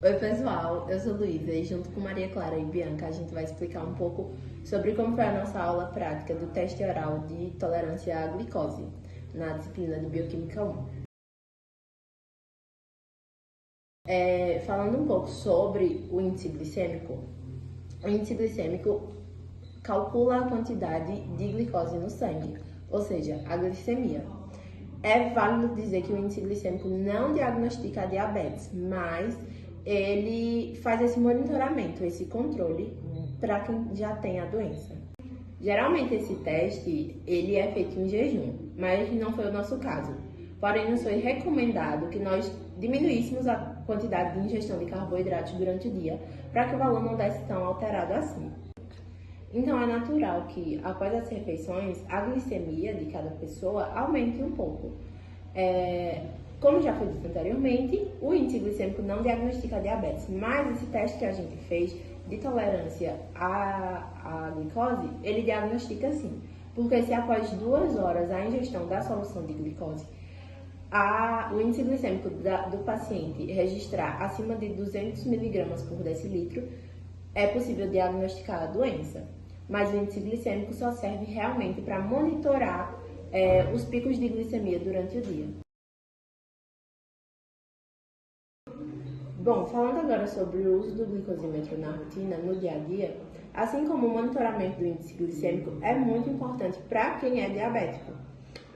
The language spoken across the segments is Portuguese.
Oi pessoal, eu sou Luísa e junto com Maria Clara e Bianca a gente vai explicar um pouco sobre como foi a nossa aula prática do teste oral de tolerância à glicose na disciplina de Bioquímica 1. Falando um pouco sobre o índice glicêmico calcula a quantidade de glicose no sangue, ou seja, a glicemia. É válido dizer que o índice glicêmico não diagnostica a diabetes, mas ele faz esse monitoramento, esse controle para quem já tem a doença. Geralmente esse teste ele é feito em jejum, mas não foi o nosso caso. Porém, nos foi recomendado que nós diminuíssemos a quantidade de ingestão de carboidratos durante o dia para que o valor não desse tão alterado assim. Então, é natural que, após as refeições, a glicemia de cada pessoa aumente um pouco. Como já foi dito anteriormente, o índice glicêmico não diagnostica diabetes, mas esse teste que a gente fez de tolerância à glicose, ele diagnostica sim. Porque se após 2 horas a ingestão da solução de glicose, o índice glicêmico do paciente registrar acima de 200 mg por decilitro, é possível diagnosticar a doença. Mas o índice glicêmico só serve realmente para monitorar os picos de glicemia durante o dia. Bom, falando agora sobre o uso do glicosímetro na rotina, no dia a dia, assim como o monitoramento do índice glicêmico é muito importante para quem é diabético.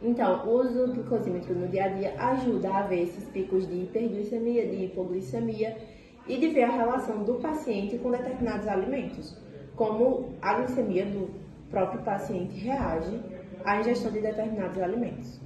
Então, o uso do glicosímetro no dia a dia ajuda a ver esses picos de hiperglicemia, de hipoglicemia e de ver a relação do paciente com determinados alimentos, como a glicemia do próprio paciente reage à ingestão de determinados alimentos.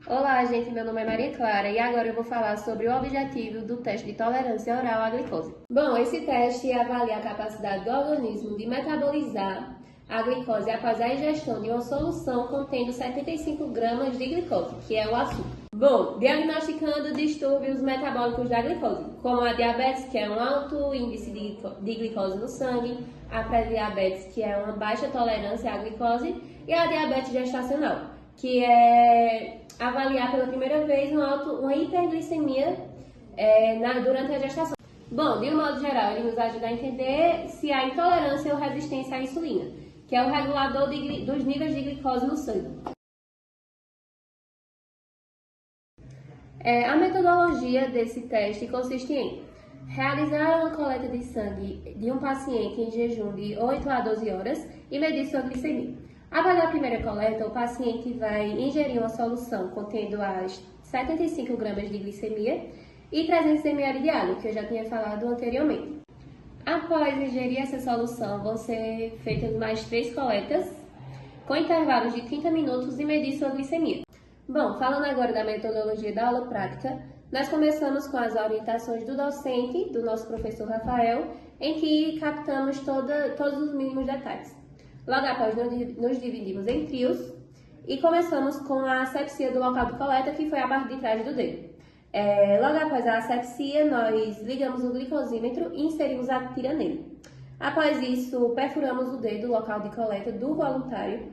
Olá, gente, meu nome é Maria Clara e agora eu vou falar sobre o objetivo do teste de tolerância oral à glicose. Bom, esse teste avalia a capacidade do organismo de metabolizar a glicose após a ingestão de uma solução contendo 75 gramas de glicose, que é o açúcar. Bom, diagnosticando distúrbios metabólicos da glicose, como a diabetes, que é um alto índice de glicose no sangue, a pré-diabetes, que é uma baixa tolerância à glicose, e a diabetes gestacional, que é avaliar pela primeira vez uma hiperglicemia durante a gestação. Bom, de um modo geral, ele nos ajuda a entender se há intolerância ou resistência à insulina, que é o regulador dos níveis de glicose no sangue. A metodologia desse teste consiste em realizar uma coleta de sangue de um paciente em jejum de 8 a 12 horas e medir sua glicemia. Após a primeira coleta, o paciente vai ingerir uma solução contendo as 75 gramas de glicemia e 300 ml de água, que eu já tinha falado anteriormente. Após ingerir essa solução, vão ser feitas mais 3 coletas, com intervalos de 30 minutos e medir sua glicemia. Bom, falando agora da metodologia da aula prática, nós começamos com as orientações do docente, do nosso professor Rafael, em que captamos todos os mínimos detalhes. Logo após, nos dividimos em trios e começamos com a asepsia do local de coleta, que foi a parte de trás do dedo. Logo após a asepsia, nós ligamos o glicosímetro e inserimos a tira nele. Após isso, perfuramos o dedo, local de coleta do voluntário,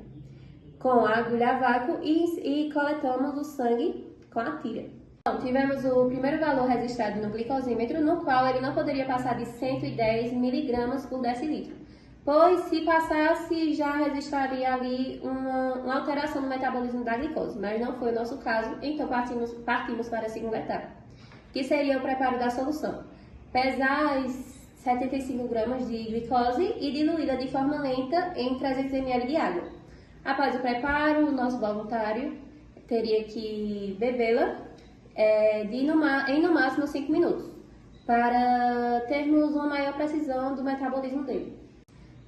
com a agulha a vácuo e coletamos o sangue com a tira. Então, tivemos o primeiro valor registrado no glicosímetro, no qual ele não poderia passar de 110 mg por decilitro, pois se passasse já registraria ali uma alteração no metabolismo da glicose, mas não foi o nosso caso, então partimos para a segunda etapa, que seria o preparo da solução. Pesar as 75 gramas de glicose e diluí-la de forma lenta em 300 ml de água. Após o preparo, o nosso voluntário teria que bebê-la em no máximo 5 minutos, para termos uma maior precisão do metabolismo dele.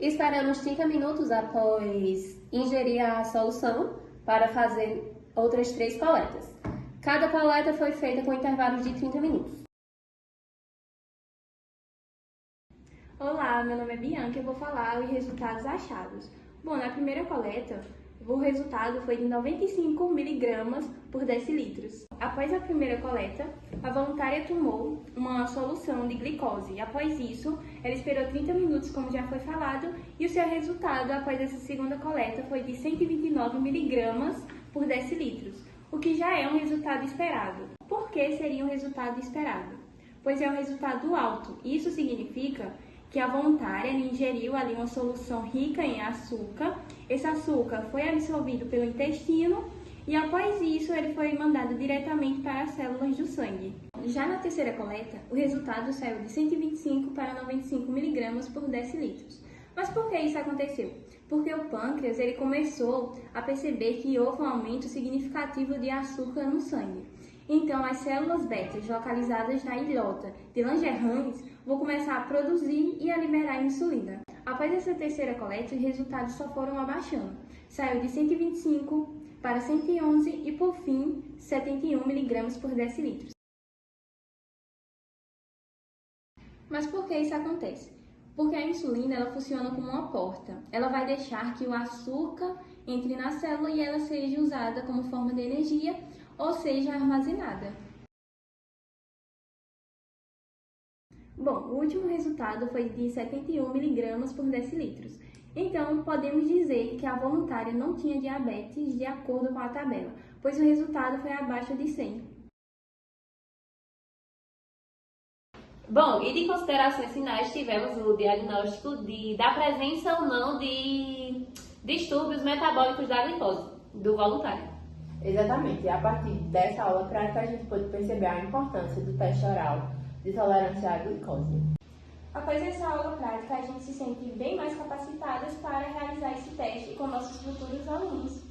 Esperamos 30 minutos após ingerir a solução para fazer outras 3 coletas. Cada coleta foi feita com intervalos de 30 minutos. Olá, meu nome é Bianca e eu vou falar os resultados achados. Bom, na primeira coleta, o resultado foi de 95 mg por decilitros. Após a primeira coleta, a voluntária tomou uma solução de glicose. Após isso, ela esperou 30 minutos, como já foi falado, e o seu resultado após essa segunda coleta foi de 129 mg por decilitros. o que já é um resultado esperado. Por que seria um resultado esperado? Pois é um resultado alto. Isso significa que a voluntária ingeriu ali uma solução rica em açúcar. Esse açúcar foi absorvido pelo intestino e após isso ele foi mandado diretamente para as células do sangue. Já na terceira coleta, o resultado saiu de 125 para 95 mg por decilitros. Mas por que isso aconteceu? Porque o pâncreas ele começou a perceber que houve um aumento significativo de açúcar no sangue. Então, as células beta localizadas na ilhota de Langerhans vão começar a produzir e a liberar insulina. Após essa terceira coleta, os resultados só foram abaixando. Saiu de 125 para 111 e, por fim, 71 mg por decilitro. Mas por que isso acontece? Porque a insulina ela funciona como uma porta. Ela vai deixar que o açúcar entre na célula e ela seja usada como forma de energia ou seja armazenada. Bom, o último resultado foi de 71 mg por decilitros. Então, podemos dizer que a voluntária não tinha diabetes de acordo com a tabela, pois o resultado foi abaixo de 100. Bom, e de considerações finais tivemos o diagnóstico da presença ou não de distúrbios metabólicos da glicose do voluntário. Exatamente, e a partir dessa aula prática a gente pôde perceber a importância do teste oral de tolerância à glicose. Após essa aula prática, a gente se sente bem mais capacitadas para realizar esse teste com nossos futuros alunos.